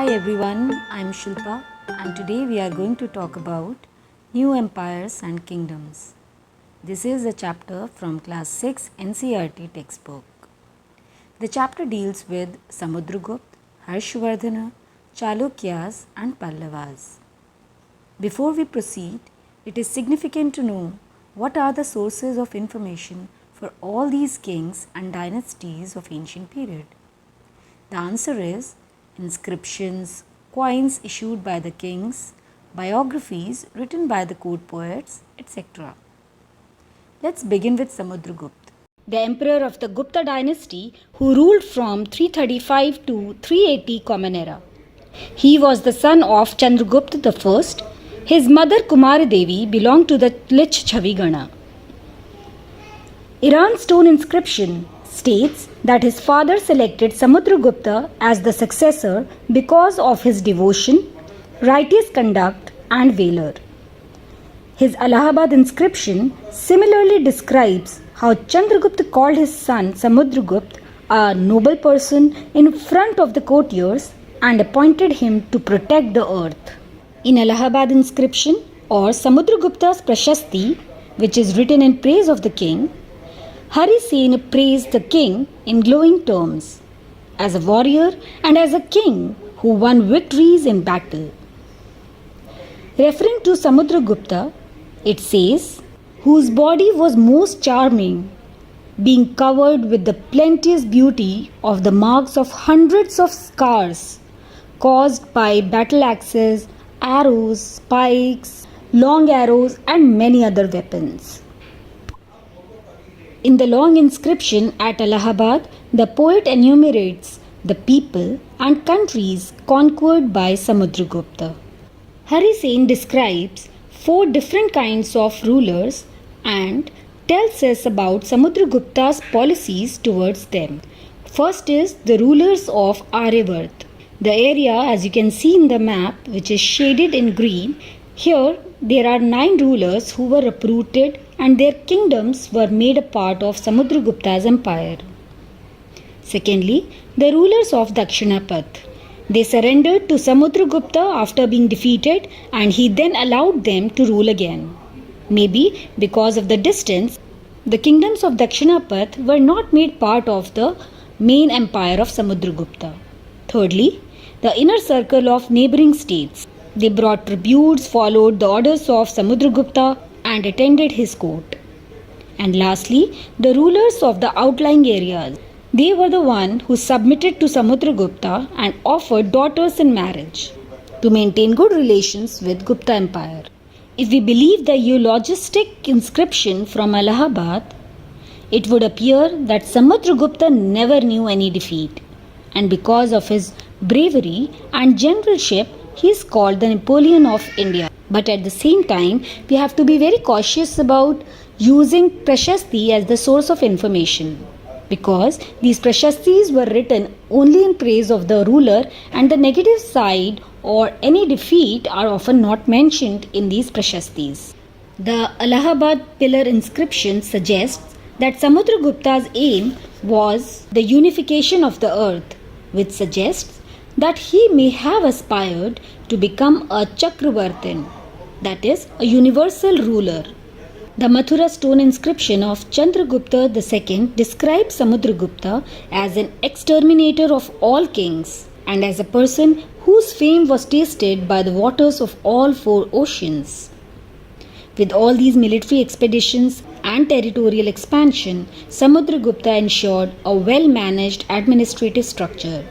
Hi everyone, I'm Shilpa and today we are going to talk about new empires and kingdoms. This is a chapter from class 6 NCERT textbook. The chapter deals with Samudragupta, Harshvardhana, Chalukyas and Pallavas. Before we proceed, it is significant to know what are the sources of information for all these kings and dynasties of ancient period. The answer is inscriptions, coins issued by the kings, biographies written by the court poets, etc. Let's begin with Samudragupta, the emperor of the Gupta dynasty who ruled from 335 to 380 Common Era. He was the son of Chandragupta I. His mother Kumari Devi belonged to the Lich Chavigana. Iran stone inscription states that his father selected Samudragupta as the successor because of his devotion, righteous conduct and valor. His Allahabad inscription similarly describes how Chandragupta called his son Samudragupta a noble person in front of the courtiers and appointed him to protect the earth. In Allahabad inscription or Samudragupta's Prashasti, which is written in praise of the king, Hari Sen praised the king in glowing terms, as a warrior and as a king who won victories in battle. Referring to Samudragupta, it says, whose body was most charming, being covered with the plenteous beauty of the marks of hundreds of scars caused by battle axes, arrows, spikes, long arrows and many other weapons. In the long inscription at Allahabad, the poet enumerates the people and countries conquered by Samudragupta. Hari Sen describes 4 different kinds of rulers and tells us about Samudragupta's policies towards them. First is the rulers of Aryavart. The area, as you can see in the map, which is shaded in green, here there are 9 rulers who were uprooted and their kingdoms were made a part of Samudragupta's empire. Secondly, the rulers of Dakshinapath. They surrendered to Samudragupta after being defeated and he then allowed them to rule again. Maybe because of the distance, the kingdoms of Dakshinapath were not made part of the main empire of Samudragupta. Thirdly, the inner circle of neighboring states. They brought tributes, followed the orders of Samudragupta and attended his court. And lastly, the rulers of the outlying areas. They were the ones who submitted to Samudragupta and offered daughters in marriage to maintain good relations with Gupta Empire. If we believe the eulogistic inscription from Allahabad, it would appear that Samudragupta never knew any defeat, and because of his bravery and generalship, he is called the Napoleon of India. But at the same time, we have to be very cautious about using Prashasti as the source of information, because these Prashastis were written only in praise of the ruler and the negative side or any defeat are often not mentioned in these Prashastis. The Allahabad pillar inscription suggests that Samudragupta's aim was the unification of the earth, which suggests that he may have aspired to become a Chakravartin, that is, a universal ruler. The Mathura stone inscription of Chandragupta II describes Samudragupta as an exterminator of all kings and as a person whose fame was tasted by the waters of all 4 oceans. With all these military expeditions and territorial expansion, Samudragupta ensured a well-managed administrative structure.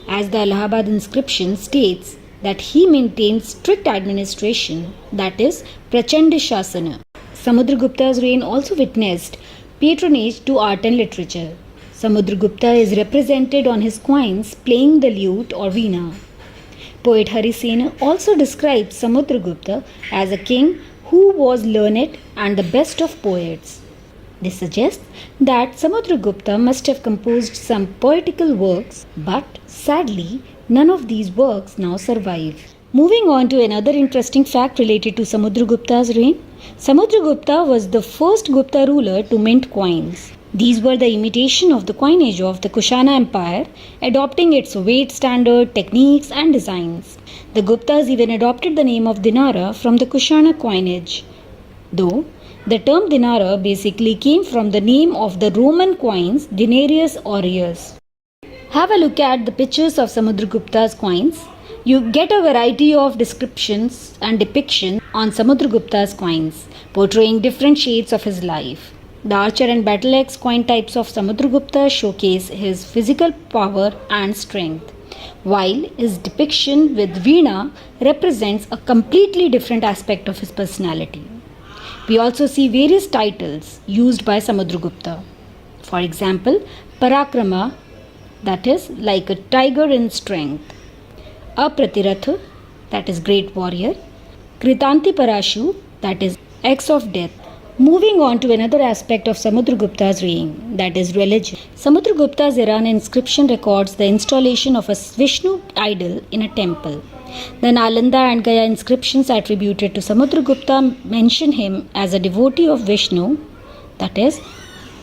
As the Allahabad inscription states that he maintained strict administration, that is, Prachanda Shasana. Samudragupta's reign also witnessed patronage to art and literature. Samudragupta is represented on his coins playing the lute or veena. Poet Hari Sen also describes Samudragupta as a king who was learned and the best of poets. This suggests that Samudragupta must have composed some poetical works, but sadly, none of these works now survive. Moving on to another interesting fact related to Samudragupta's reign, Samudragupta was the first Gupta ruler to mint coins. These were the imitation of the coinage of the Kushana Empire, adopting its weight standard, techniques, and designs. The Guptas even adopted the name of dinara from the Kushana coinage, though the term dinara basically came from the name of the Roman coins denarius aureus. Have a look at the pictures of Samudragupta's coins. You get a variety of descriptions and depictions on Samudragupta's coins, portraying different shades of his life. The archer and battle axe coin types of Samudragupta showcase his physical power and strength, while his depiction with Veena represents a completely different aspect of his personality. We also see various titles used by Samudragupta. For example, Parakrama, that is like a tiger in strength, Apratiratha, that is great warrior, Kritanti Parashu, that is axe of death. Moving on to another aspect of Samudragupta's reign, that is religion. Samudragupta's Iran inscription records the installation of a Vishnu idol in a temple. The Nalanda and Gaya inscriptions attributed to Samudragupta mention him as a devotee of Vishnu, that is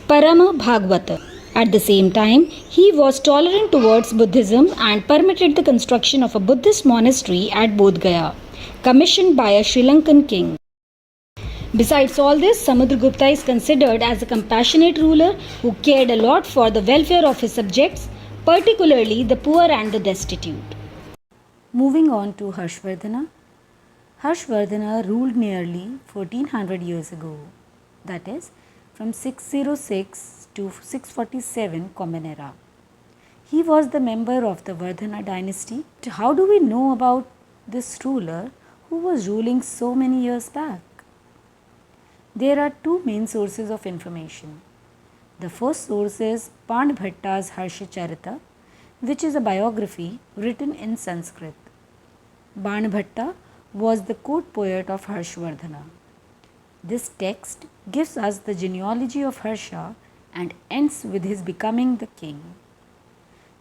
Parama Bhagavata. At the same time, he was tolerant towards Buddhism and permitted the construction of a Buddhist monastery at Bodh Gaya, commissioned by a Sri Lankan king. Besides all this, Samudragupta is considered as a compassionate ruler who cared a lot for the welfare of his subjects, particularly the poor and the destitute. Moving on to Harshvardhana. Harshvardhana ruled nearly 1400 years ago, that is, from 606 to 647 Common Era. He was the member of the Vardhana dynasty. How do we know about this ruler who was ruling so many years back? There are two main sources of information. The first source is Panbhatta's Harshacharita, which is a biography written in Sanskrit. Banbhatta was the court poet of Harshvardhana. This text gives us the genealogy of Harsha and ends with his becoming the king.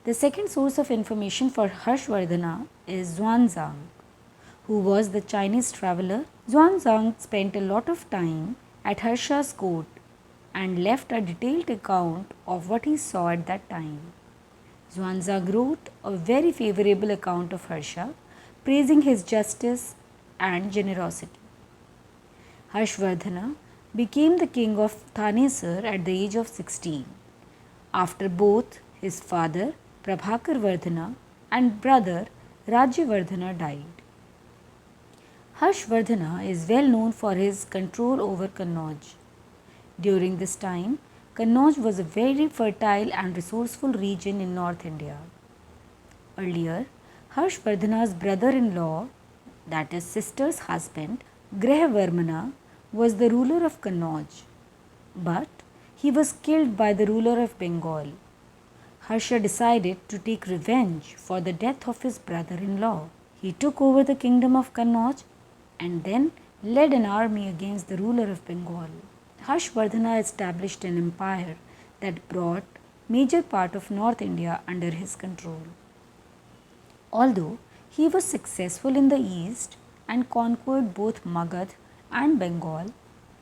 The second source of information for Harshvardhana is Xuanzang, who was the Chinese traveler. Xuanzang spent a lot of time at Harsha's court and left a detailed account of what he saw at that time. Xuanzang wrote a very favorable account of Harsha, praising his justice and generosity. Harshvardhana became the king of Thanesar at the age of 16, after both his father Prabhakarvardhana and brother Rajyavardhana died. Harshvardhana is well known for his control over Kannauj. During this time, Kannauj was a very fertile and resourceful region in North India. Earlier, Harshvardhana's brother-in-law, that is sister's husband, Grahavarmana, was the ruler of Kannauj, but he was killed by the ruler of Bengal. Harsha decided to take revenge for the death of his brother-in-law. He took over the kingdom of Kannauj and then led an army against the ruler of Bengal. Harshvardhana established an empire that brought major part of North India under his control. Although he was successful in the east and conquered both Magad and Bengal,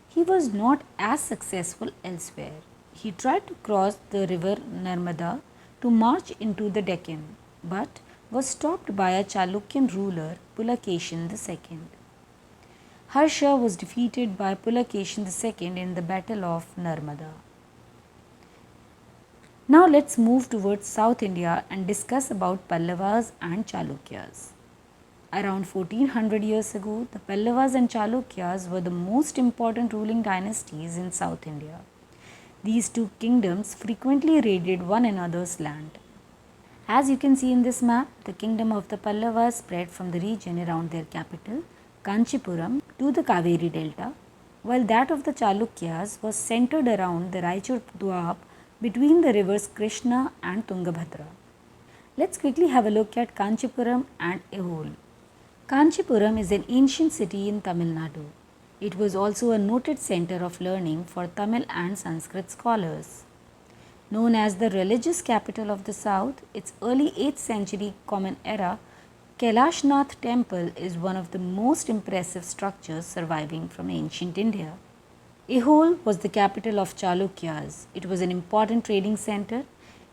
he was not as successful elsewhere. He tried to cross the river Narmada to march into the Deccan, but was stopped by a Chalukyan ruler, Pulakeshin II. Harsha was defeated by Pulakeshin II in the Battle of Narmada. Now let's move towards South India and discuss about Pallavas and Chalukyas. Around 1400 years ago, the Pallavas and Chalukyas were the most important ruling dynasties in South India. These two kingdoms frequently raided one another's land. As you can see in this map, the kingdom of the Pallavas spread from the region around their capital, Kanchipuram, to the Kaveri Delta, while that of the Chalukyas was centered around the Raichur Doab between the rivers Krishna and Tungabhadra. Let's quickly have a look at Kanchipuram and Aihole. Kanchipuram is an ancient city in Tamil Nadu. It was also a noted center of learning for Tamil and Sanskrit scholars. Known as the religious capital of the south, its early 8th century Common Era Kailashnath temple is one of the most impressive structures surviving from ancient India. Aihole was the capital of Chalukyas. It was an important trading center.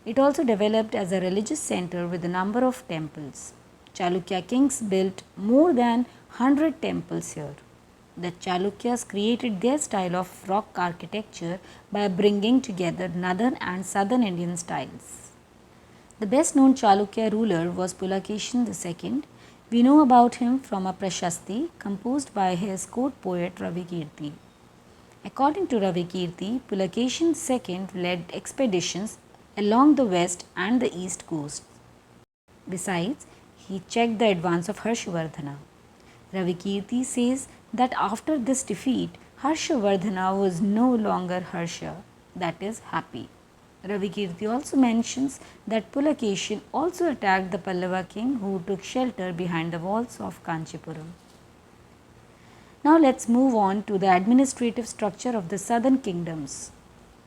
It also developed as a religious center with a number of temples. Chalukya kings built more than 100 temples here. The Chalukyas created their style of rock architecture by bringing together northern and southern Indian styles. The best known Chalukya ruler was Pulakeshin II. We know about him from a Prashasti composed by his court poet Ravikirti. According to Ravikirti, Pulakeshin II led expeditions along the west and the east coast. Besides, he checked the advance of Harshavardhana. Ravikirti says that after this defeat, Harshavardhana was no longer Harsha, that is, happy. Ravikirti also mentions that Pulakeshin also attacked the Pallava king who took shelter behind the walls of Kanchipuram. Now let's move on to the administrative structure of the southern kingdoms.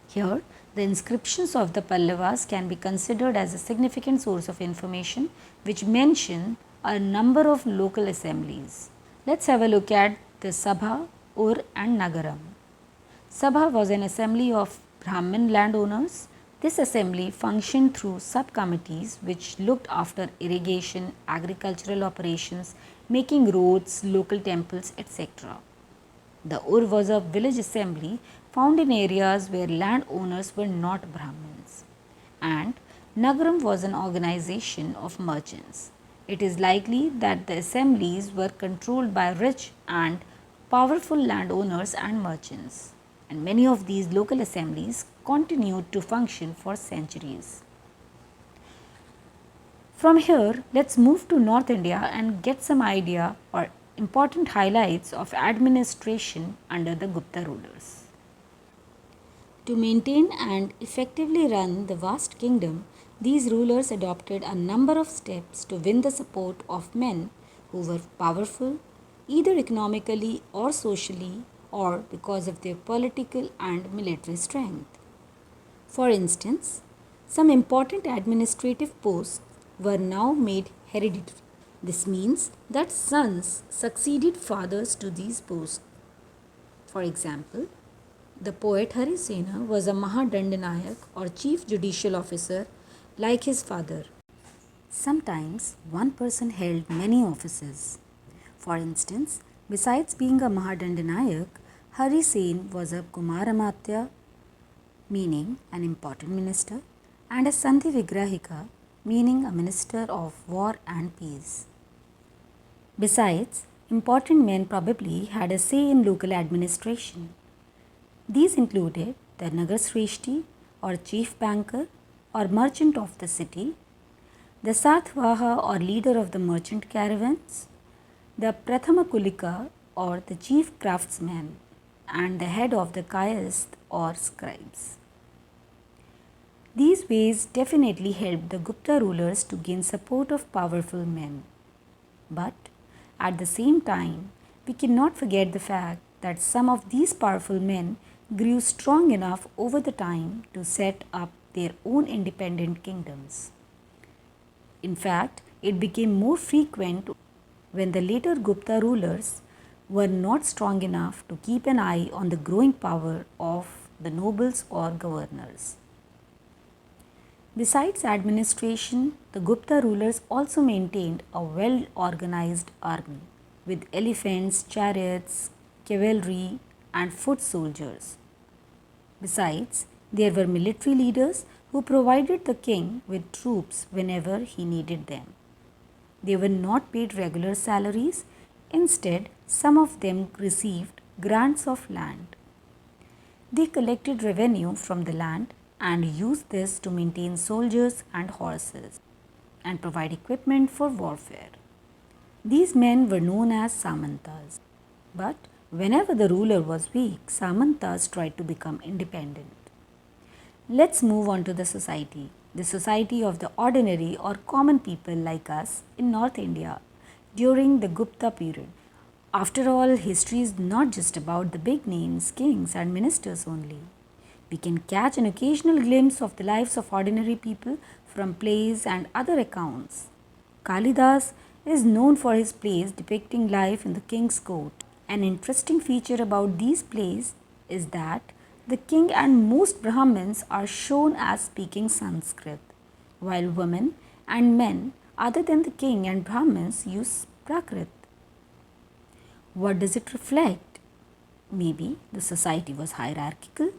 Here, the inscriptions of the Pallavas can be considered as a significant source of information which mention a number of local assemblies. Let's have a look at the Sabha, Ur and Nagaram. Sabha was an assembly of Brahmin landowners. This assembly functioned through subcommittees which looked after irrigation, agricultural operations, making roads, local temples, etc. The Ur was a village assembly found in areas where landowners were not Brahmins. And Nagaram was an organization of merchants. It is likely that the assemblies were controlled by rich and powerful landowners and merchants. And many of these local assemblies continued to function for centuries. From here, let's move to North India and get some idea or important highlights of administration under the Gupta rulers. To maintain and effectively run the vast kingdom, these rulers adopted a number of steps to win the support of men who were powerful, either economically or socially, or because of their political and military strength. For instance, some important administrative posts were now made hereditary. This means that sons succeeded fathers to these posts. For example, the poet Harisena was a Mahadandanayak or chief judicial officer like his father. Sometimes one person held many offices. For instance, besides being a Mahadandanayak, Harisen was a Kumaramatya, meaning an important minister, and a Sandhi Vigrahika, meaning a minister of war and peace. Besides, important men probably had a say in local administration. These included the Nagar Sreshti or chief banker or merchant of the city, the Satvaha or leader of the merchant caravans, the Prathama Kulika or the chief craftsman, and the head of the Kayast or scribes. These ways definitely helped the Gupta rulers to gain support of powerful men. But at the same time, we cannot forget the fact that some of these powerful men grew strong enough over the time to set up their own independent kingdoms. In fact, it became more frequent when the later Gupta rulers were not strong enough to keep an eye on the growing power of the nobles or governors. Besides administration, the Gupta rulers also maintained a well organized army with elephants, chariots, cavalry, and foot soldiers. Besides, there were military leaders who provided the king with troops whenever he needed them. They were not paid regular salaries, instead, some of them received grants of land. They collected revenue from the land and used this to maintain soldiers and horses and provide equipment for warfare. These men were known as Samantas. But whenever the ruler was weak, Samantas tried to become independent. Let's move on to the society of the ordinary or common people like us in North India during the Gupta period. After all, history is not just about the big names, kings, and ministers only. We can catch an occasional glimpse of the lives of ordinary people from plays and other accounts. Kalidas is known for his plays depicting life in the king's court. An interesting feature about these plays is that the king and most Brahmins are shown as speaking Sanskrit, while women and men other than the king and Brahmins use Prakrit. What does it reflect? Maybe the society was hierarchical.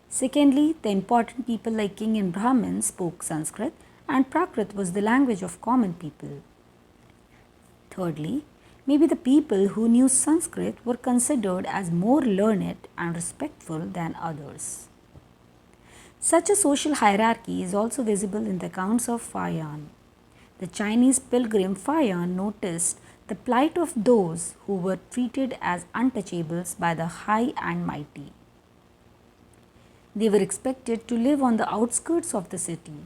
Secondly, the important people like king and Brahmins spoke Sanskrit and Prakrit was the language of common people. Thirdly, maybe the people who knew Sanskrit were considered as more learned and respectful than others. Such a social hierarchy is also visible in the accounts of Fayan. The Chinese pilgrim Fayan noticed the plight of those who were treated as untouchables by the high and mighty. They were expected to live on the outskirts of the city.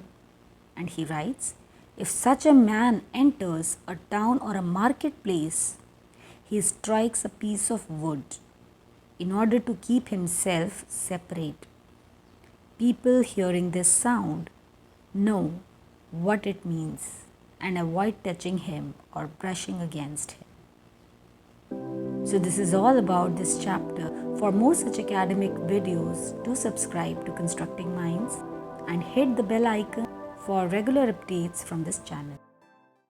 And he writes, if such a man enters a town or a marketplace, he strikes a piece of wood in order to keep himself separate. People hearing this sound know what it means and avoid touching him or brushing against him. So this is all about this chapter. For more such academic videos, do subscribe to Constructing Minds and hit the bell icon for regular updates from this channel.